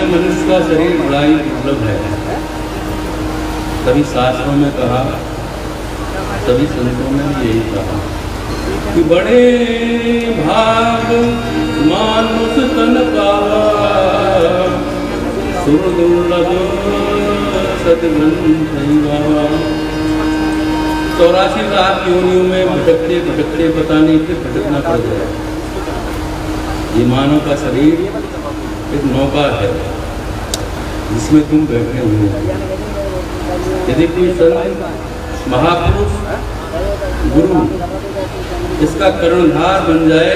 मनुष्य का शरीर बड़ा ही दुर्लभ है। कभी शास्त्रों में कहा, सभी संतों ने यही कहा कि बड़े भाग मानुष तन पावा, सुर दुर्लभ सद्ग्रंथ गावा। 84 लाख योनियों में भटकते भटकते पता नहीं फिर भटकना पड़ गया। ये मानव का शरीर एक नौका है जिसमें तुम बैठे हुए हो। यदि कोई संत महापुरुष गुरु इसका कर्णधार बन जाए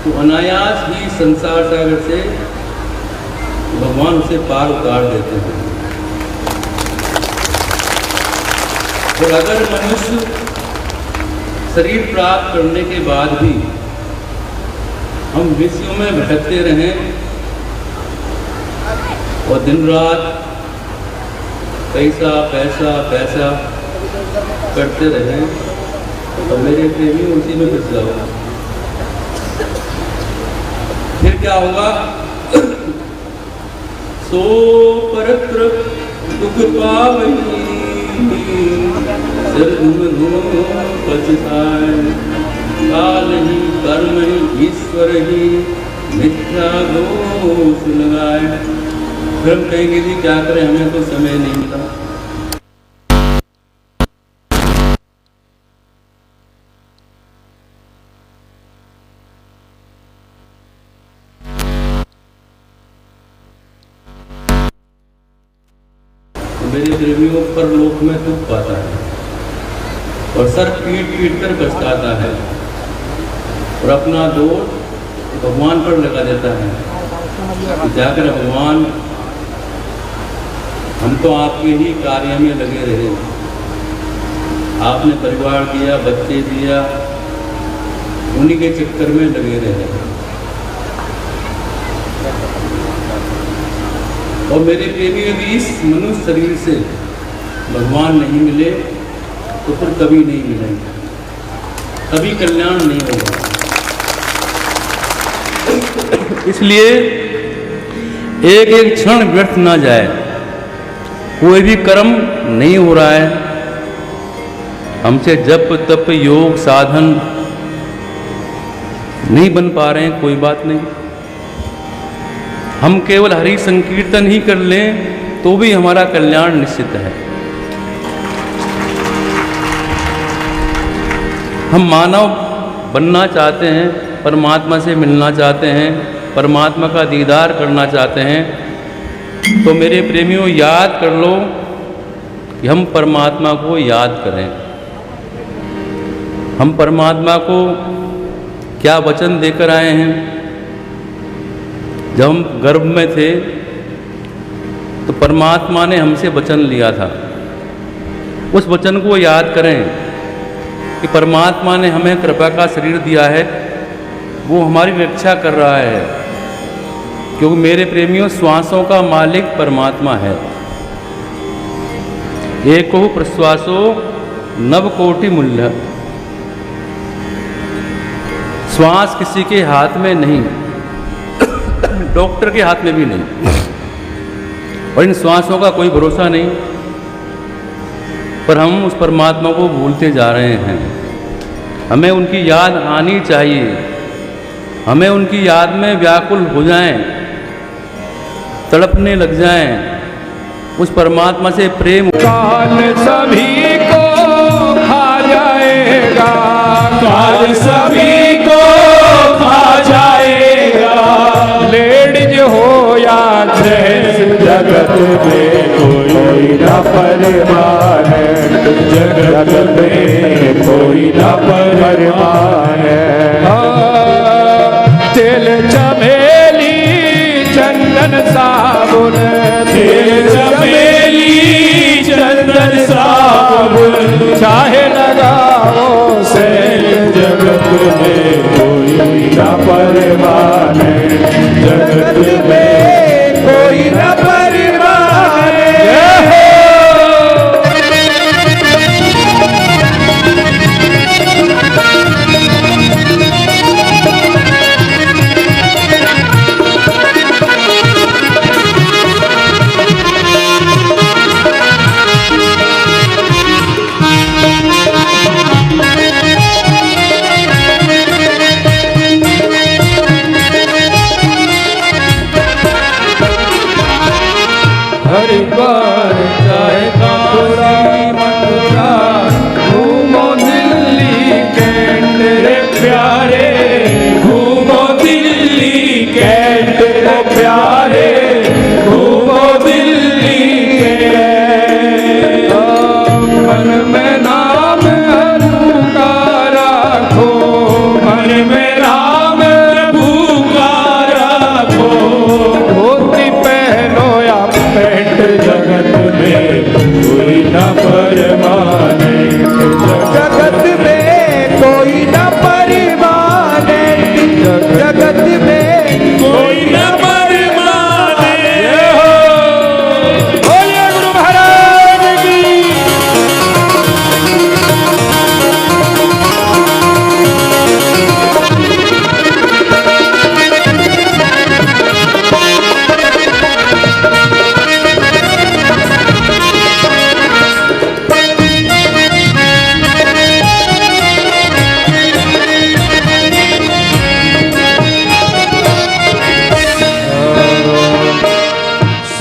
तो अनायास ही संसार सागर से भगवान उसे पार उतार देते हैं। और अगर मनुष्य शरीर प्राप्त करने के बाद भी हम विषयों में भटकते रहें और दिन रात पैसा पैसा पैसा करते रहें तो मेरे प्रेमी उसी में फंस जाओ। फिर क्या होगा? सो परत्र दुख पावनी, सिर धुन धुन पछताए, काल ही कर्म ही ईश्वर ही मिथ्या दोष लगाए। फिर हम कहेंगे जी क्या करें, हमें तो समय नहीं मिला। मेरे प्रेमियों पर लोक में दुख पाता है और सर पीट पीट कर पछताता है और अपना दोष भगवान पर लगा देता है। जाकर भगवान, हम तो आपके ही कार्य में लगे रहे, आपने परिवार दिया, बच्चे दिया, उन्हीं के चक्कर में लगे रहे। और मेरे प्रेमी यदि इस मनुष्य शरीर से भगवान नहीं मिले तो फिर कभी नहीं मिलेंगे, कभी कल्याण नहीं होगा। इसलिए एक एक क्षण व्यर्थ ना जाए। कोई भी कर्म नहीं हो रहा है, हमसे जप तप योग साधन नहीं बन पा रहे हैं, कोई बात नहीं। हम केवल हरि संकीर्तन ही कर लें तो भी हमारा कल्याण निश्चित है। हम मानव बनना चाहते हैं, परमात्मा से मिलना चाहते हैं, परमात्मा का दीदार करना चाहते हैं, तो मेरे प्रेमियों याद कर लो कि हम परमात्मा को याद करें। हम परमात्मा को क्या वचन देकर आए हैं? जब हम गर्भ में थे तो परमात्मा ने हमसे वचन लिया था। उस वचन को याद करें कि परमात्मा ने हमें कृपा का शरीर दिया है, वो हमारी रक्षा कर रहा है, क्योंकि मेरे प्रेमियों श्वासों का मालिक परमात्मा है। एको प्रश्वासो नवकोटि मूल्य। श्वास किसी के हाथ में नहीं, डॉक्टर के हाथ में भी नहीं, और इन श्वासों का कोई भरोसा नहीं। पर हम उस परमात्मा को भूलते जा रहे हैं। हमें उनकी याद आनी चाहिए, हमें उनकी याद में व्याकुल हो जाएं, तड़पने लग जाएं, उस परमात्मा से प्रेम। काल सभी को खा जाएगा, काल सभी को खा जाएगा। लेडीज हो या जेंट्स, जगत में कोई न परवाह है, जगत में कोई न परवाह है। तेल चमेली चंदन साबुन, तेल चमेली चंदन साबुन, चाहे लगाओ से जगत में कोई न परवाह है, जगत में कोई न परवाह है। हरिद्वार चाहे काशी मथुरा घूमो दिल्ली कैंट रे प्यारे घूमो दिल्ली कैंट रे प्यारे घूमो दिल्ली कैंट मन में नाम प्रभु का राखो मन में नाम प्रभु का राखो धोती पहनो या पैंट जगत में कोई न परमाने जगत में कोई न परमाने जगत में कोई न परमाने बोलिए गुरु महाराज की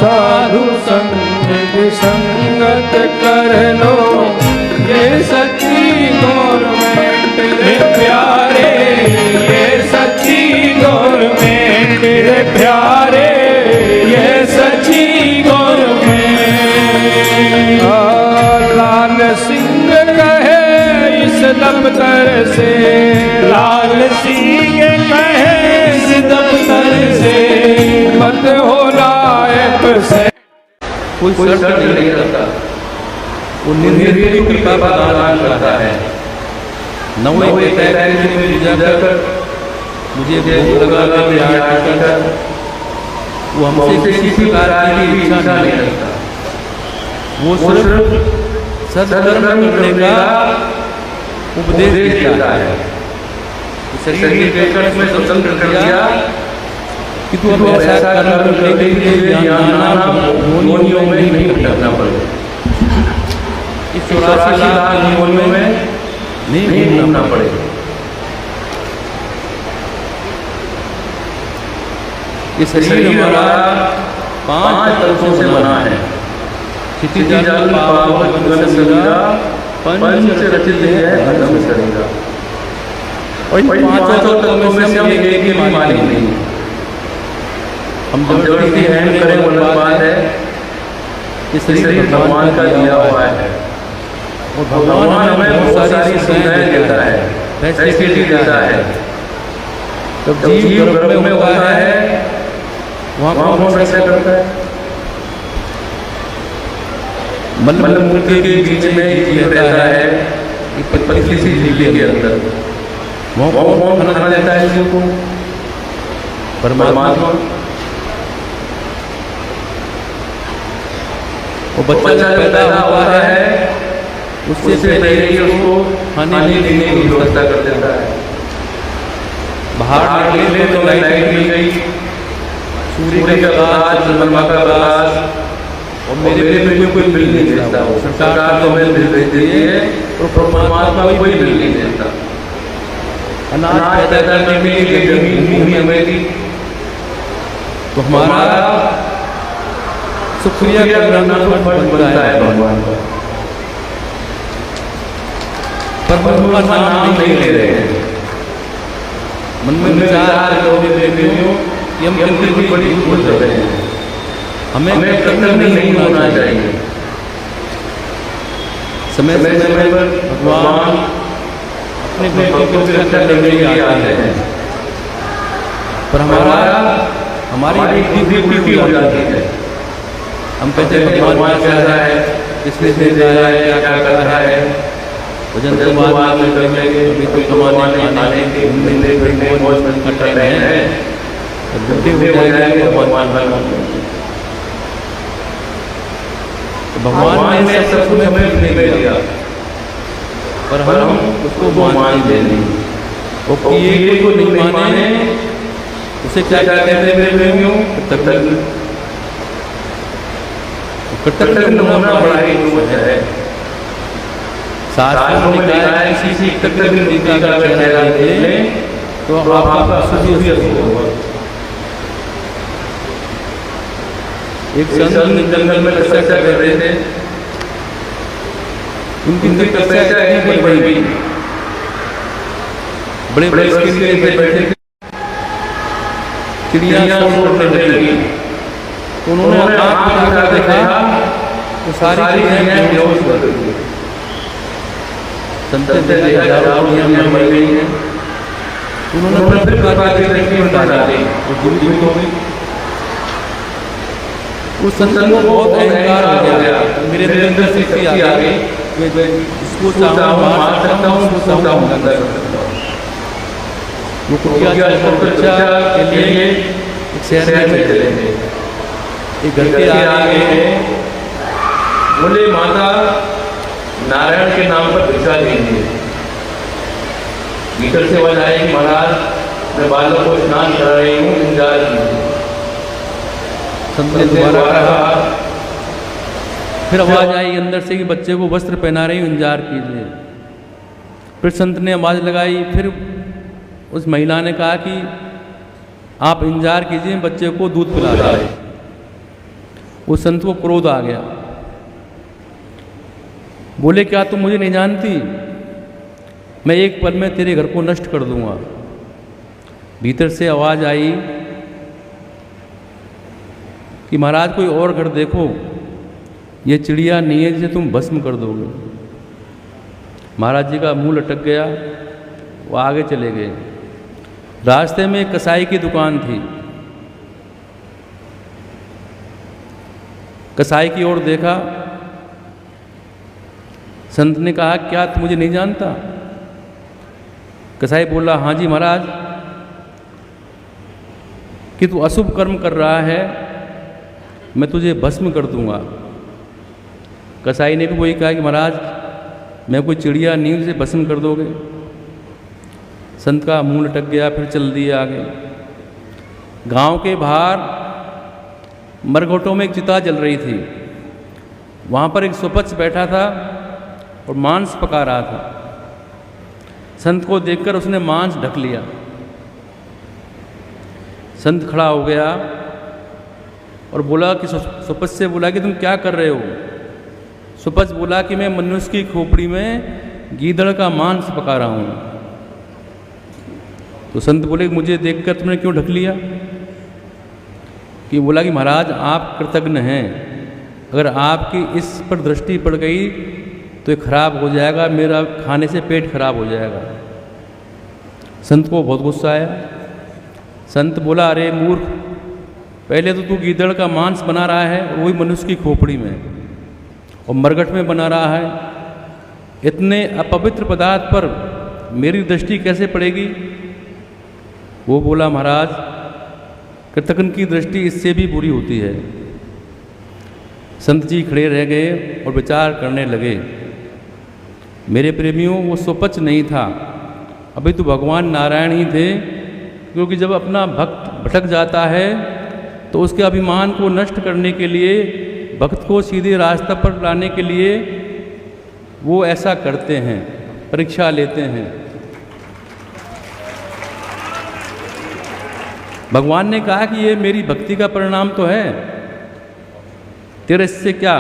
साधु संग की संगत कर लो ये सच्ची गवर्नमेंट रे प्यारे ये सच्ची गवर्नमेंट रे प्यारे ये सच्ची गवर्नमेंट लाल सिंह कहे इस दफ्तर से लाल सिंह कहे इस दफ्तर से मत हो नायब से कोई शर्त नहीं रहता, वो निर्भय कृपा प्रदान करता है। नवे के पैकेज में जाकर मुझे भूख लगा के आकर वो हमसे किसी प्रकार की इच्छा नहीं रखता, वो सिर्फ सत्कर्म करने का उपदेश देता है। शरीर के पेट में स्वतंत्र कर दिया कि तू अब ऐसा कर्म करने के लिए नाना योनियों में नहीं भटकना पड़ेगा, इस 84 लाख योनियों में नहीं घूमना पड़ेगा। ये शरीर हमारा 5 तत्वों से बना है, क्षितिज जल पावक गगन सरीरा पंच से रचित है अदम शरीरा। और इन 5 तत्वों में से हम एक ही मालिक नहीं, हम जबरदस्ती है करें वो अलग बात है। ये शरीर भगवान का दिया हुआ है और भगवान हमें बहुत सारी सुविधाएं देता है, फैसिलिटी देता है। जब जीव गर्भ में होता है वहाँ कौन कैसे करता है? मल मूर्ति के बीच में जीव रहता है, एक पतली सी झील के अंदर, वहाँ कौन खाना देता है जीव को? परमात्मा। वो बच्चा जब पैदा हुआ है उससे पहले ही उसको खाने देने की व्यवस्था कर देता है। बाहर निकले तो लाइट मिल गई, सूर्य का प्रकाश, चंद्रमा का प्रकाश, और मेरे में कोई बिल नहीं देता, सरकार तो हमें बिल देती है और परमात्मा कोई बिल नहीं देता। अनाज पैदा करने के लिए भूमि हमें दी, तो हमारा शुक्रिया करना बनता है भगवान का। पर हम का नाम नहीं ले रहे हैं, मन में विचार कि हम कितनी बड़ी भूल कर रहे हैं, हमें कर्तव्य नहीं होना चाहिए। समय समय पर भगवान अपने भक्तों की रक्षा करने के लिए आते हैं, पर हमारी बुद्धि हो जाती है। हम कहते हैं भगवान कैसा है, किसने से दिया है, क्या कर रहा है, भजन तो बाद में कर लेंगे, अभी तो कमाने खाने के घूमने फिरने मौज मस्ती कर रहे हैं, बुद्धि हो जाएंगे भगवान भगवान ने सब कुछ हमें नहीं दिया, पर हम उसको मान देंगे। वो किए को नहीं माने उसे क्या कहते हैं मेरे प्रेमियों? कृतज्ञ होना बड़ा ही वजह है। शास्त्रों में लिखा है किसी कृतज्ञ का चेहरा देख लें तो आपका सुखी होगा। एक संत जंगल में तपस्या कर रहे थे। उनकी तपस्या इतनी बढ़ गई, बड़े बड़े स्किन के बैठे थे, चिड़िया शोर करने लगी। उन्होंने आँख उठाकर देखा तो सारी चिड़ियाँ बेहोश हो गई। संत ने देखा हजारों चिड़ियाँ मर गई हैं। उन्होंने फिर प्रकार के रस्सी में डाली और जीवित हो गई। उस संत को बहुत अहंकार हो गया, मेरे अंदर शक्ति आ गई, मैं इसको चाहूँ मार सकता हूँ, उसको चाहूँ अंदर कर सकता हूँ। वो कुटिया के लिए एक शहर में चले गए। एक घर के आगे बोले माता नारायण के नाम पर भिक्षा दीजिए। भीतर से आवाज आई कि महाराज मैं बालों को स्नान करा रही हूँ, इंतजार कीजिए। संत ने दोबारा कहा, फिर आवाज आई अंदर से कि बच्चे को वस्त्र पहना रही हूँ, इंतजार कीजिए। फिर संत ने आवाज लगाई, फिर उस महिला ने कहा कि आप इंतजार कीजिए, बच्चे को दूध पिला रहा है। उस संत को क्रोध आ गया, बोले क्या तुम मुझे नहीं जानती? मैं एक पल में तेरे घर को नष्ट कर दूंगा। भीतर से आवाज आई कि महाराज कोई और घर देखो, ये चिड़िया नहीं है जिसे तुम भस्म कर दोगे। महाराज जी का मुंह लटक गया, वो आगे चले गए। रास्ते में एक कसाई की दुकान थी। कसाई की ओर देखा, संत ने कहा क्या तू मुझे नहीं जानता? कसाई बोला हाँ जी महाराज, कि तू अशुभ कर्म कर रहा है, मैं तुझे भस्म कर दूंगा। कसाई ने भी वही कहा कि महाराज मैं कोई चिड़िया नहीं हूं जिसे भस्म कर दोगे। संत का मुंह लटक गया, फिर चल दिए आगे। गांव के बाहर मरघोटों में एक चिता जल रही थी। वहाँ पर एक सुपच्छ बैठा था और मांस पका रहा था। संत को देखकर उसने मांस ढक लिया। संत खड़ा हो गया और बोला कि सुपच्छ से बोला कि तुम क्या कर रहे हो? सुपच्छ बोला कि मैं मनुष्य की खोपड़ी में गीदड़ का मांस पका रहा हूँ। तो संत बोले मुझे देखकर तुमने क्यों ढक लिया? कि बोला कि महाराज आप कृतज्ञ हैं, अगर आपकी इस पर दृष्टि पड़ गई तो ये खराब हो जाएगा, मेरा खाने से पेट खराब हो जाएगा। संत को बहुत गुस्सा आया। संत बोला अरे मूर्ख, पहले तो तू गीदड़ का मांस बना रहा है और वही मनुष्य की खोपड़ी में और मरघट में बना रहा है। इतने अपवित्र पदार्थ पर मेरी दृष्टि कैसे पड़ेगी? वो बोला महाराज कृतज्ञ की दृष्टि इससे भी बुरी होती है। संत जी खड़े रह गए और विचार करने लगे। मेरे प्रेमियों, वो सुपच्छ नहीं था, अभी तो भगवान नारायण ही थे। क्योंकि जब अपना भक्त भटक जाता है तो उसके अभिमान को नष्ट करने के लिए, भक्त को सीधे रास्ते पर लाने के लिए वो ऐसा करते हैं, परीक्षा लेते हैं। भगवान ने कहा कि ये मेरी भक्ति का परिणाम तो है, तेरे इससे क्या?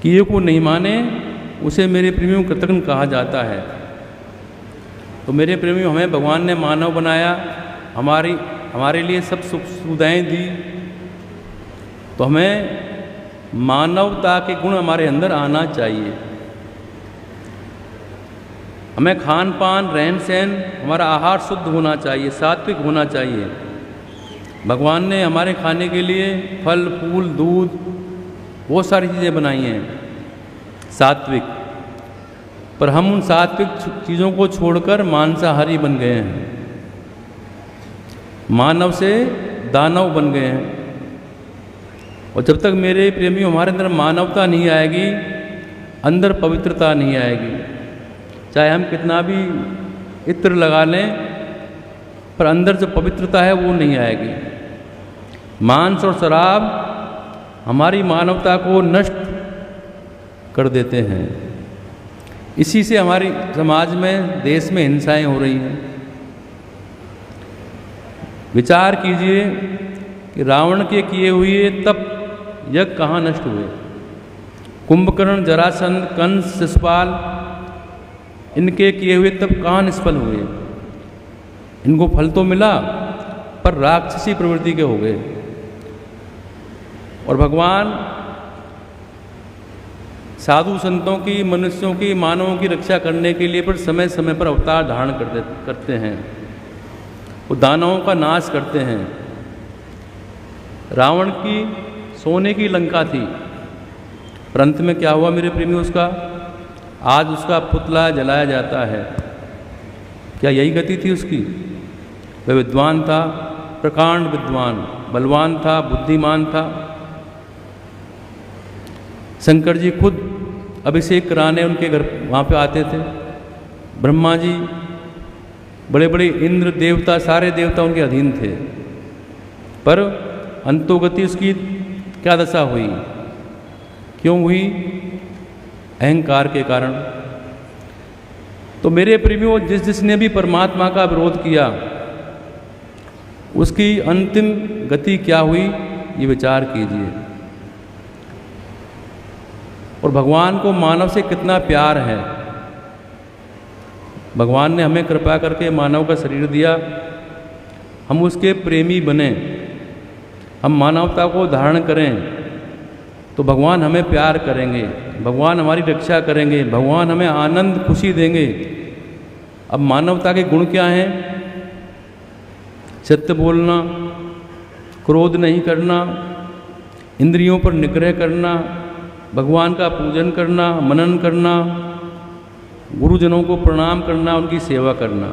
किए को नहीं माने उसे मेरे प्रेमियों कृतज्ञ कहा जाता है। तो मेरे प्रेमियों, हमें भगवान ने मानव बनाया, हमारे लिए सब सुख सुविधाएं दी, तो हमें मानवता के गुण हमारे अंदर आना चाहिए। हमें खान पान, रहन सहन, हमारा आहार शुद्ध होना चाहिए, सात्विक होना चाहिए। भगवान ने हमारे खाने के लिए फल फूल, दूध, बहुत सारी चीज़ें बनाई हैं सात्विक, पर हम उन सात्विक चीज़ों को छोड़कर मांसाहारी बन गए हैं, मानव से दानव बन गए हैं। और जब तक मेरे प्रेमियों हमारे अंदर मानवता नहीं आएगी, अंदर पवित्रता नहीं आएगी, चाहे हम कितना भी इत्र लगा लें, पर अंदर जो पवित्रता है वो नहीं आएगी। मांस और शराब हमारी मानवता को नष्ट कर देते हैं। इसी से हमारी समाज में, देश में हिंसाएं हो रही हैं। विचार कीजिए, कि रावण के किए हुए तप यज्ञ कहाँ नष्ट हुए। कुंभकर्ण, जरासंध, कंस, शिशुपाल, इनके किए हुए तप कहाँ निष्फल हुए। इनको फल तो मिला पर राक्षसी प्रवृत्ति के हो गए। और भगवान साधु संतों की, मनुष्यों की, मानवों की रक्षा करने के लिए पर समय समय पर अवतार धारण करते हैं। वो दानवों का नाश करते हैं। रावण की सोने की लंका थी, पर अंत में क्या हुआ मेरे प्रेमी, उसका आज उसका पुतला जलाया जाता है। क्या यही गति थी उसकी? वह विद्वान था, प्रकांड विद्वान, बलवान था, बुद्धिमान था। शंकर जी खुद अभिषेक कराने उनके घर वहाँ पे आते थे। ब्रह्मा जी, बड़े बड़े इंद्र देवता, सारे देवता उनके अधीन थे। पर अंतोगति उसकी क्या दशा हुई? क्यों हुई? अहंकार के कारण। तो मेरे प्रेमियों, जिसने भी परमात्मा का विरोध किया उसकी अंतिम गति क्या हुई, ये विचार कीजिए। और भगवान को मानव से कितना प्यार है। भगवान ने हमें कृपा करके मानव का शरीर दिया, हम उसके प्रेमी बने, हम मानवता को धारण करें तो भगवान हमें प्यार करेंगे, भगवान हमारी रक्षा करेंगे, भगवान हमें आनंद खुशी देंगे। अब मानवता के गुण क्या हैं? सत्य बोलना, क्रोध नहीं करना, इंद्रियों पर निग्रह करना, भगवान का पूजन करना, मनन करना, गुरुजनों को प्रणाम करना, उनकी सेवा करना,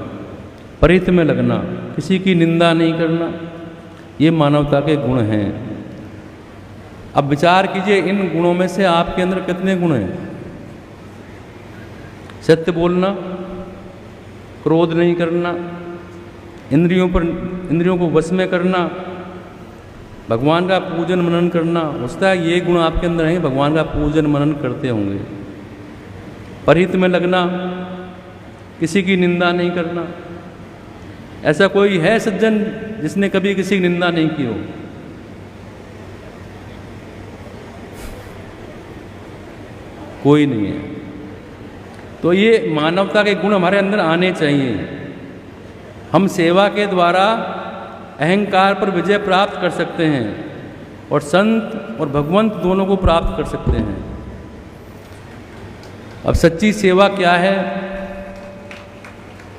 परिहित में लगना, किसी की निंदा नहीं करना, ये मानवता के गुण हैं। अब विचार कीजिए, इन गुणों में से आपके अंदर कितने गुण हैं? सत्य बोलना, क्रोध नहीं करना, इंद्रियों को वश में करना, भगवान का पूजन मनन करना, उसका ये गुण आपके अंदर है, भगवान का पूजन मनन करते होंगे। परिहित में लगना, किसी की निंदा नहीं करना। ऐसा कोई है सज्जन जिसने कभी किसी की निंदा नहीं की हो? कोई नहीं है। तो ये मानवता के गुण हमारे अंदर आने चाहिए। हम सेवा के द्वारा अहंकार पर विजय प्राप्त कर सकते हैं और संत और भगवंत दोनों को प्राप्त कर सकते हैं। अब सच्ची सेवा क्या है?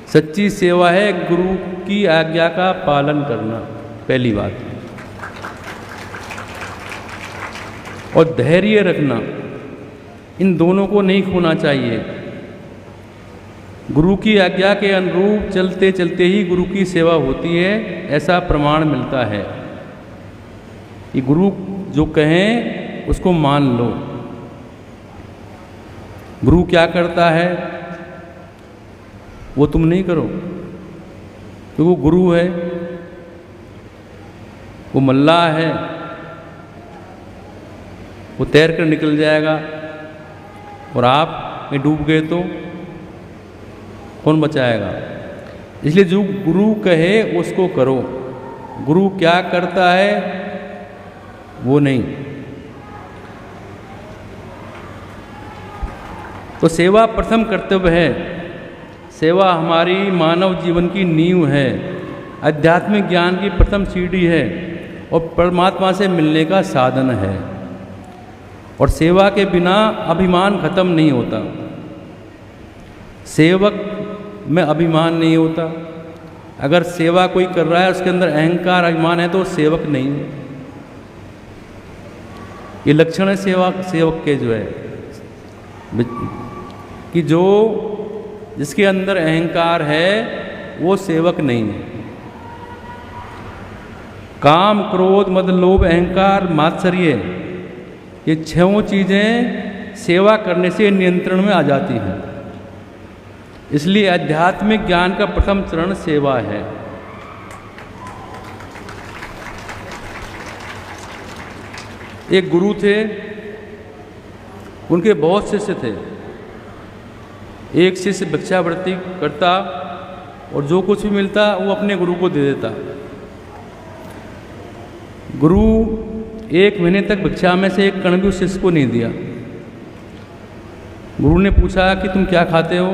सच्ची सेवा है गुरु की आज्ञा का पालन करना, पहली बात। और धैर्य रखना, इन दोनों को नहीं खोना चाहिए। गुरु की आज्ञा के अनुरूप चलते चलते ही गुरु की सेवा होती है, ऐसा प्रमाण मिलता है। ये गुरु जो कहें उसको मान लो। गुरु क्या करता है वो तुम नहीं करो, क्योंकि वो गुरु है, वो मल्लाह है, वो तैर कर निकल जाएगा और आप में डूब गए तो कौन बचाएगा? इसलिए जो गुरु कहे उसको करो। गुरु क्या करता है वो नहीं। तो सेवा प्रथम कर्तव्य है। सेवा हमारी मानव जीवन की नींव है, आध्यात्मिक ज्ञान की प्रथम सीढ़ी है और परमात्मा से मिलने का साधन है। और सेवा के बिना अभिमान खत्म नहीं होता। सेवक में अभिमान नहीं होता। अगर सेवा कोई कर रहा है उसके अंदर अहंकार अभिमान है तो सेवक नहीं है। ये लक्षण है सेवक के जो है कि जो जिसके अंदर अहंकार है वो सेवक नहीं है। काम, क्रोध, मद, लोभ, अहंकार, मात्सर्य, ये छहों चीज़ें सेवा करने से नियंत्रण में आ जाती हैं। इसलिए आध्यात्मिक ज्ञान का प्रथम चरण सेवा है। एक गुरु थे, उनके बहुत शिष्य थे। एक शिष्य भिक्षावृत्ति करता और जो कुछ भी मिलता वो अपने गुरु को दे देता। गुरु 1 महीने तक भिक्षा में से एक कण भी उस शिष्य को नहीं दिया। गुरु ने पूछा कि तुम क्या खाते हो,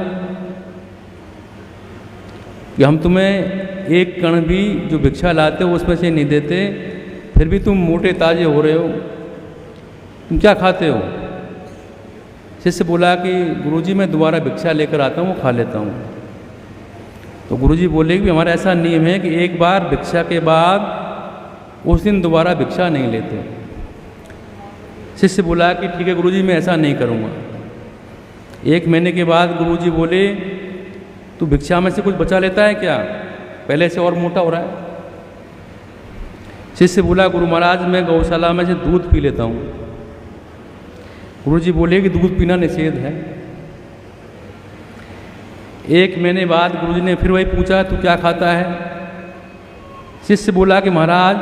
कि हम तुम्हें एक कण भी जो भिक्षा लाते हो उसमें से नहीं देते, फिर भी तुम मोटे ताजे हो रहे हो, तुम क्या खाते हो? शिष्य बोला कि गुरुजी मैं दोबारा भिक्षा लेकर आता हूँ, वो खा लेता हूँ। तो गुरुजी बोले कि हमारा ऐसा नियम है कि एक बार भिक्षा के बाद उस दिन दोबारा भिक्षा नहीं लेते। शिष्य बोला कि ठीक है गुरुजी मैं ऐसा नहीं करूँगा। 1 महीने के बाद गुरुजी बोले तू भिक्षा में से कुछ बचा लेता है क्या, पहले से और मोटा हो रहा है? शिष्य बोला गुरु महाराज मैं गौशाला में से दूध पी लेता हूँ। गुरुजी बोले कि दूध पीना निषेध है। 1 महीने बाद गुरुजी ने फिर वही पूछा तू क्या खाता है? शिष्य बोला कि महाराज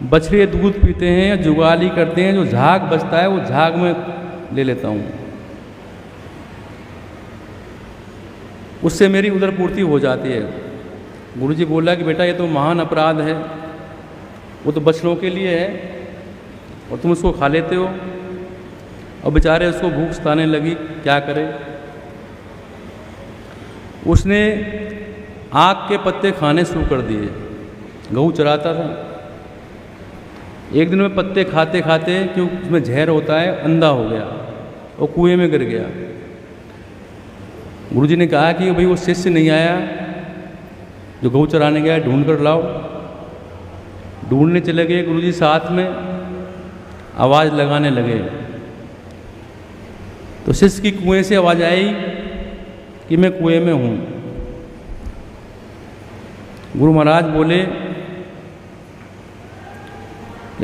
बछड़े दूध पीते हैं, जुगाली करते हैं, जो झाग बचता है वो झाग में ले लेता हूँ, उससे मेरी उदर पूर्ति हो जाती है। गुरुजी बोला कि बेटा ये तो महान अपराध है, वो तो बछड़ों के लिए है और तुम उसको खा लेते हो। और बेचारे उसको भूख सताने लगी, क्या करे? उसने आक के पत्ते खाने शुरू कर दिए। गऊ चराता था, एक दिन में पत्ते खाते खाते क्योंकि उसमें जहर होता है अंधा हो गया और कुएं में गिर गया। गुरुजी ने कहा कि भाई वो शिष्य नहीं आया जो गऊ चराने गया, ढूंढ कर लाओ। ढूंढने चले गए गुरुजी, साथ में आवाज़ लगाने लगे तो शिष्य की कुएं से आवाज़ आई कि मैं कुएं में हूँ। गुरु महाराज बोले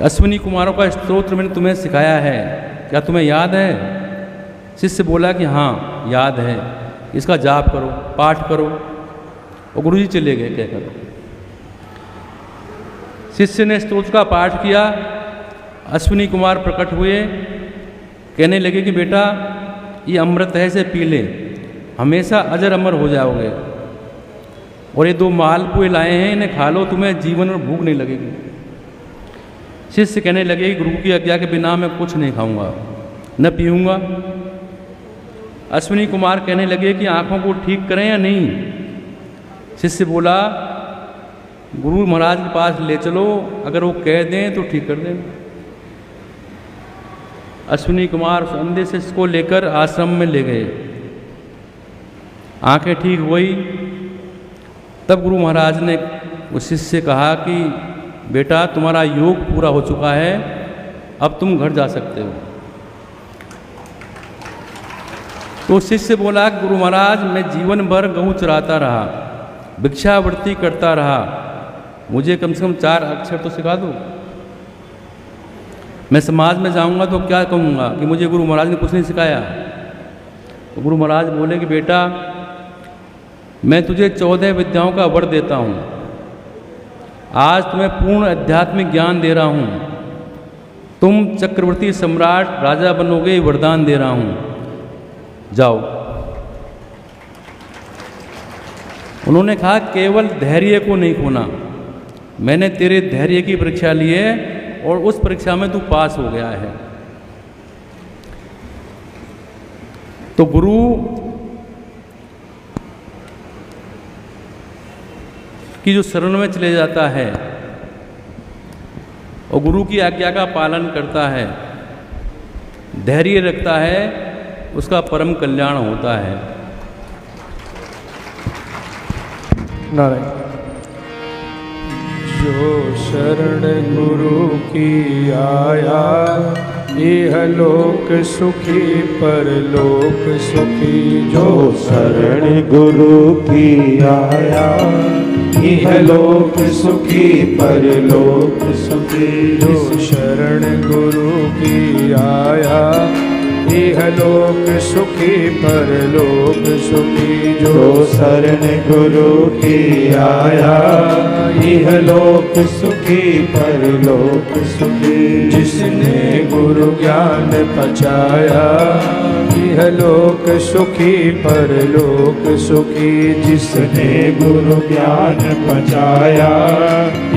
अश्विनी कुमारों का स्तोत्र मैंने तुम्हें सिखाया है, क्या तुम्हें याद है? शिष्य बोला कि हाँ याद है, इसका जाप करो, पाठ करो। और गुरुजी चले गए कहकर। शिष्य ने स्तोत्र का पाठ किया। अश्विनी कुमार प्रकट हुए, कहने लगे कि बेटा ये अमृत है, इसे पी ले, हमेशा अजर अमर हो जाओगे। और ये 2 मालपुए लाए हैं, इन्हें खा लो, तुम्हें जीवन और भूख नहीं लगेगी। शिष्य कहने लगे गुरु की आज्ञा के बिना मैं कुछ नहीं खाऊंगा न पीऊंगा। अश्विनी कुमार कहने लगे कि आंखों को ठीक करें या नहीं? शिष्य बोला गुरु महाराज के पास ले चलो, अगर वो कह दें तो ठीक कर दें। अश्विनी कुमार उस अंधे शिष्य को लेकर आश्रम में ले गए। आंखें ठीक हुई तब गुरु महाराज ने उस शिष्य से कहा कि बेटा तुम्हारा योग पूरा हो चुका है, अब तुम घर जा सकते हो। तो शिष्य बोला गुरु महाराज मैं जीवन भर गऊ चराता रहा, भिक्षावृत्ति करता रहा, मुझे कम से कम 4 अक्षर तो सिखा दो। मैं समाज में जाऊंगा तो क्या कहूँगा कि मुझे गुरु महाराज ने कुछ नहीं सिखाया। तो गुरु महाराज बोले कि बेटा मैं तुझे 14 विद्याओं का वर देता हूँ, आज तुम्हें पूर्ण आध्यात्मिक ज्ञान दे रहा हूँ, तुम चक्रवर्ती सम्राट राजा बनोगे, वरदान दे रहा हूँ, जाओ। उन्होंने कहा केवल धैर्य को नहीं खोना, मैंने तेरे धैर्य की परीक्षा ली है और उस परीक्षा में तू पास हो गया है। तो गुरु की जो शरण में चले जाता है और गुरु की आज्ञा का पालन करता है, धैर्य रखता है, उसका परम कल्याण होता है। नारायण। जो शरण गुरु की आया, इह लोक सुखी परलोक सुखी। जो शरण गुरु की आया, इह लोक सुखी परलोक सुखी। जो शरण गुरु की आया, इह लोक सुखी परलोक सुखी। जो शरण गुरु की आया, इह लोक सुखी परलोक सुखी। जिसने गुरु ज्ञान पचाया, इह इहलोक सुखी परलोक सुखी। जिसने गुरु ज्ञान पचाया,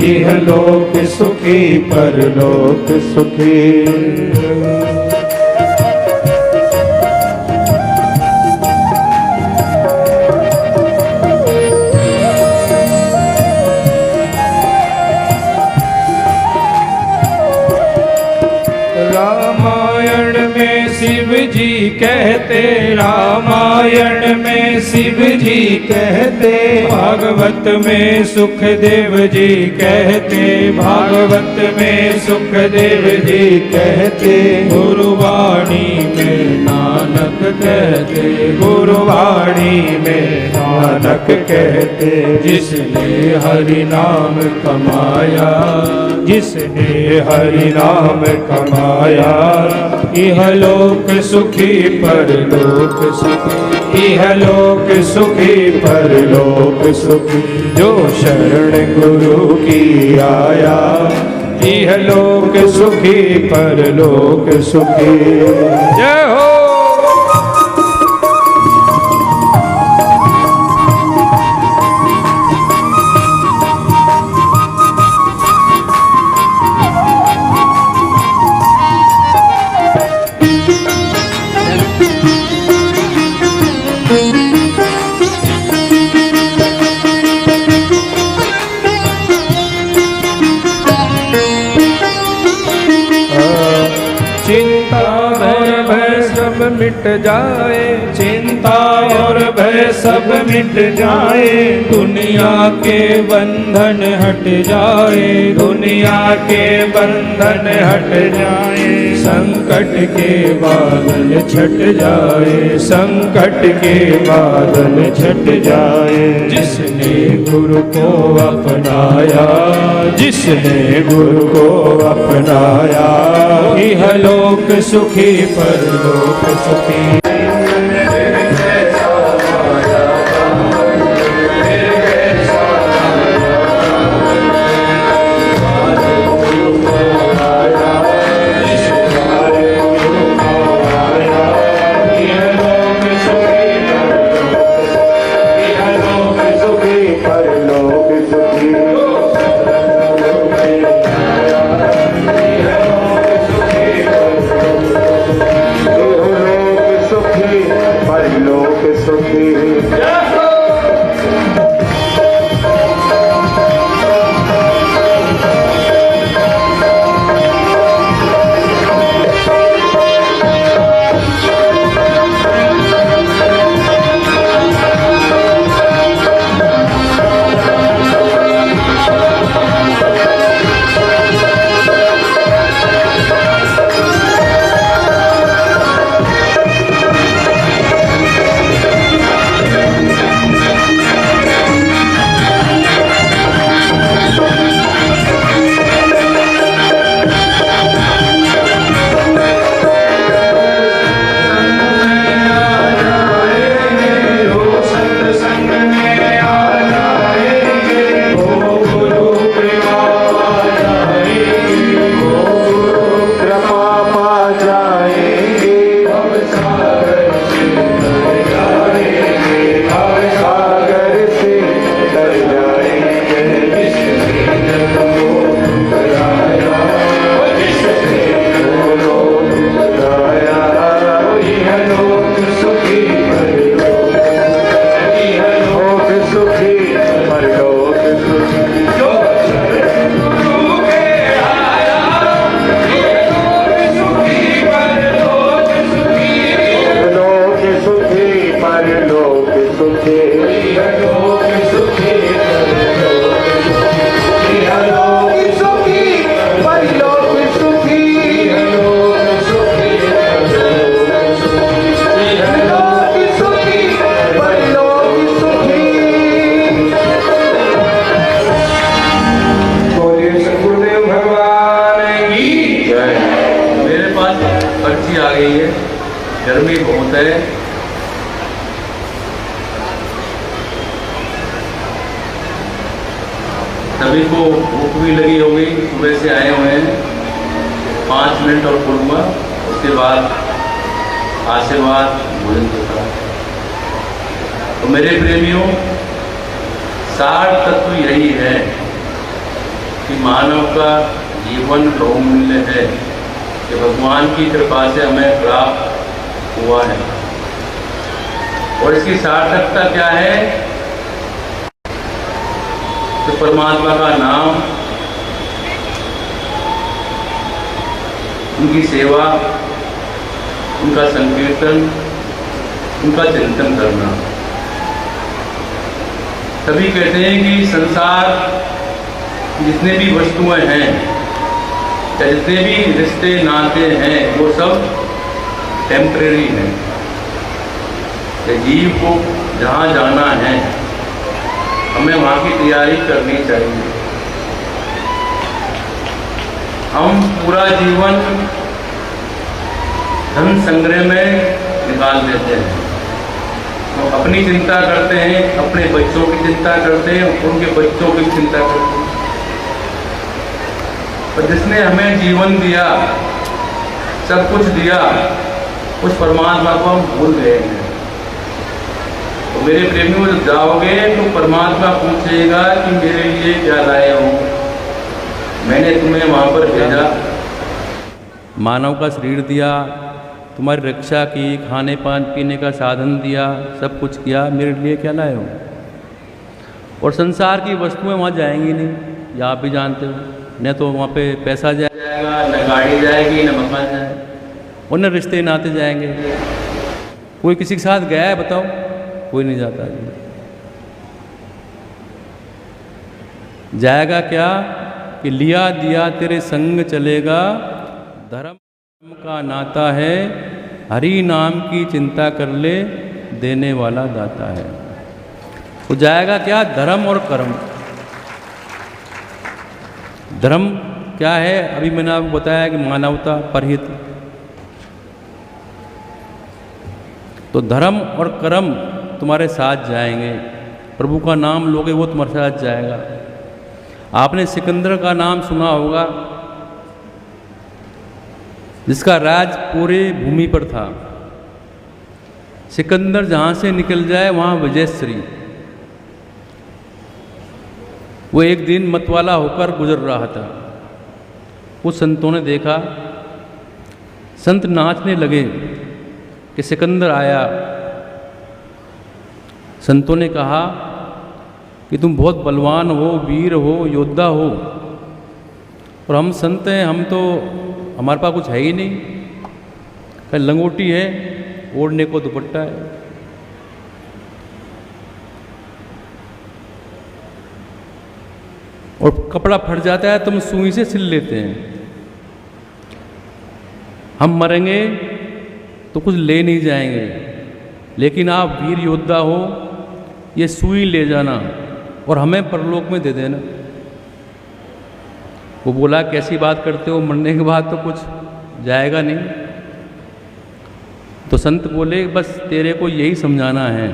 इहलोक सुखी परलोक सुखी। रामायण में शिव जी कहते, रामायण में शिव जी कहते, भागवत में सुखदेव जी कहते, भागवत में सुखदेव जी कहते, गुरुवाणी में नानक कहते, गुरुवाणी में नानक कहते। जिसने हरि नाम कमाया, जिसने हरि नाम कमाया, इहलोक सुखी परलोक सुखी। इहलोक सुखी परलोक सुखी। जो शरण गुरु की आया, इहलोक सुखी परलोक सुखी। जय हो। चिंता और भय सब मिट जाए, चिंता और भय सब मिट जाए, दुनिया के बंधन हट जाए, दुनिया के बंधन हट जाए, संकट के बादल छट जाए, संकट के बादल छट जाए। जिसने गुरु को अपनाया, जिसने गुरु को अपनाया, इहलोक सुखी परलोक सुखी। गर्मी बहुत है। सभी को भूख भी लगी होगी, सुबह से आए हुए हैं। 5 मिनट और बोलूँगा, उसके बाद आशीर्वाद भोजन देता है। तो मेरे प्रेमियों, सार तत्व यही है कि मानव का जीवन बहुमूल्य है, कि भगवान की कृपा से हमें प्राप्त हुआ है। और इसकी सार्थकता क्या है? तो परमात्मा का नाम, उनकी सेवा, उनका संकीर्तन, उनका चिंतन करना। सभी कहते हैं कि संसार जितने भी वस्तुएं हैं या जितने भी रिश्ते नाते हैं वो सब टेम्परेरी हैं। जीव को जहाँ जाना है हमें वहाँ की तैयारी करनी चाहिए। हम पूरा जीवन धन संग्रह में निकाल देते हैं, तो अपनी चिंता करते हैं, अपने बच्चों की चिंता करते हैं, उनके बच्चों की चिंता करते हैं। पर जिसने हमें जीवन दिया, सब कुछ दिया, उस परमात्मा को हम भूल गए हैं। तो मेरे प्रेमियों, जब जाओगे तो परमात्मा पूछेगा कि मेरे लिए क्या लाए हो, मैंने तुम्हें वहाँ पर भेजा। मानव का शरीर दिया, तुम्हारी रक्षा की, खाने पान पीने का साधन दिया, सब कुछ किया, मेरे लिए क्या लाए हो? और संसार की वस्तुएं वहाँ जाएंगी नहीं, ये आप भी जानते हो। न तो वहाँ पे पैसा जाएगा, न गाड़ी जाएगी, न मकान जाएगा, और न रिश्ते नाते जाएंगे। कोई किसी के साथ गया है बताओ? कोई नहीं जाता है। जाएगा क्या कि लिया दिया तेरे संग चलेगा, धर्म का नाता है, हरि नाम की चिंता कर ले, देने वाला दाता है। तो जाएगा क्या? धर्म और कर्म। धर्म क्या है? अभी मैंने आपको बताया कि मानवता, परहित। तो धर्म और कर्म तुम्हारे साथ जाएंगे। प्रभु का नाम लोगे वो तुम्हारे साथ जाएगा। आपने सिकंदर का नाम सुना होगा, जिसका राज पूरे भूमि पर था। सिकंदर जहाँ से निकल जाए वहाँ विजयश्री। वो एक दिन मतवाला होकर गुजर रहा था। कुछ संतों ने देखा, संत नाचने लगे कि सिकंदर आया। संतों ने कहा कि तुम बहुत बलवान हो, वीर हो, योद्धा हो, और हम संत हैं, हम तो हमारे पास कुछ है ही नहीं। कहीं लंगोटी है, ओढ़ने को दुपट्टा है। और कपड़ा फट जाता है, तुम सुई से सिल लेते हैं। हम मरेंगे तो कुछ ले नहीं जाएंगे, लेकिन आप वीर योद्धा हो, ये सुई ले जाना और हमें परलोक में दे देना। वो बोला, कैसी बात करते हो, मरने के बाद तो कुछ जाएगा नहीं। तो संत बोले, बस तेरे को यही समझाना है,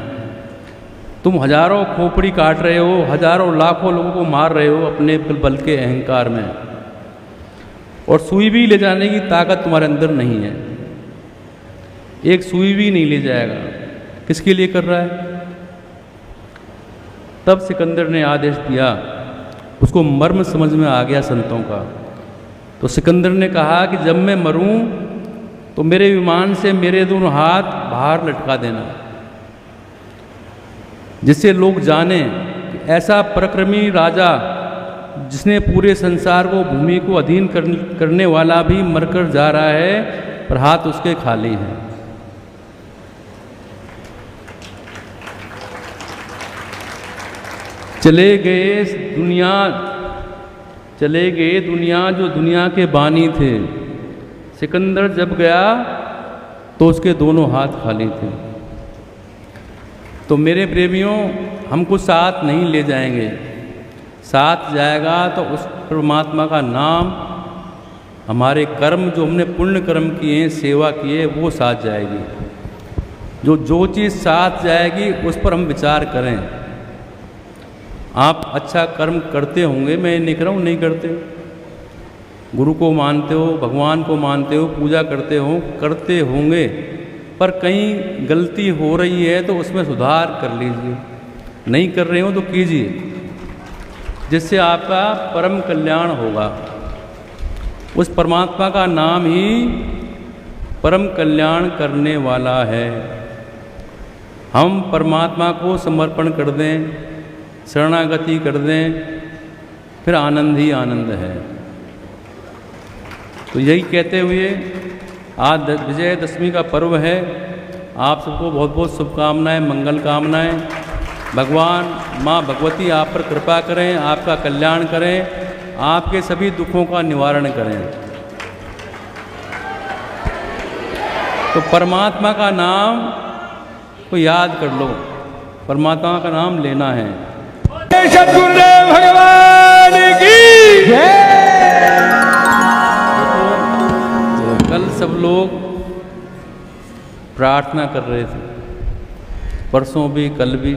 तुम हजारों खोपड़ी काट रहे हो, हजारों लाखों लोगों को मार रहे हो अपने बल के अहंकार में, और सुई भी ले जाने की ताकत तुम्हारे अंदर नहीं है। एक सुई भी नहीं ले जाएगा। किसके लिए कर रहा है? तब सिकंदर ने आदेश दिया, उसको मर्म समझ में आ गया संतों का। तो सिकंदर ने कहा कि जब मैं मरूं तो मेरे विमान से मेरे दोनों हाथ बाहर लटका देना, जिससे लोग जाने कि ऐसा पराक्रमी राजा, जिसने पूरे संसार को, भूमि को अधीन करने वाला भी मरकर जा रहा है, पर हाथ उसके खाली हैं। चले गए दुनिया जो दुनिया के बानी थे। सिकंदर जब गया तो उसके दोनों हाथ खाली थे। तो मेरे प्रेमियों, हमको साथ नहीं ले जाएंगे। साथ जाएगा तो उस परमात्मा का नाम, हमारे कर्म जो हमने पुण्य कर्म किए हैं, सेवा किए, वो साथ जाएगी। जो चीज़ साथ जाएगी उस पर हम विचार करें। आप अच्छा कर्म करते होंगे, मैं नहीं कह रहा हूँ नहीं करते, गुरु को मानते हो, भगवान को मानते हो, पूजा करते होंगे, पर कहीं गलती हो रही है तो उसमें सुधार कर लीजिए, नहीं कर रहे हो तो कीजिए, जिससे आपका परम कल्याण होगा। उस परमात्मा का नाम ही परम कल्याण करने वाला है। हम परमात्मा को समर्पण कर दें, शरणागति कर दें, फिर आनंद ही आनंद है। तो यही कहते हुए आज विजयदशमी का पर्व है। आप सबको बहुत बहुत शुभकामनाएं, मंगल कामनाएं। भगवान माँ भगवती आप पर कृपा करें, आपका कल्याण करें, आपके सभी दुखों का निवारण करें। तो परमात्मा का नाम को याद कर लो, परमात्मा का नाम लेना है। सद्गुरुदेव भगवान की कल सब लोग प्रार्थना कर रहे थे, परसों भी कल भी,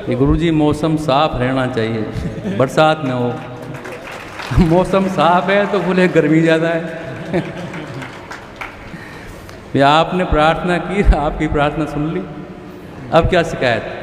कि गुरुजी मौसम साफ रहना चाहिए, बरसात न हो। मौसम साफ है तो बोले गर्मी ज़्यादा है। आपने प्रार्थना की, आपकी प्रार्थना सुन ली, अब क्या शिकायत।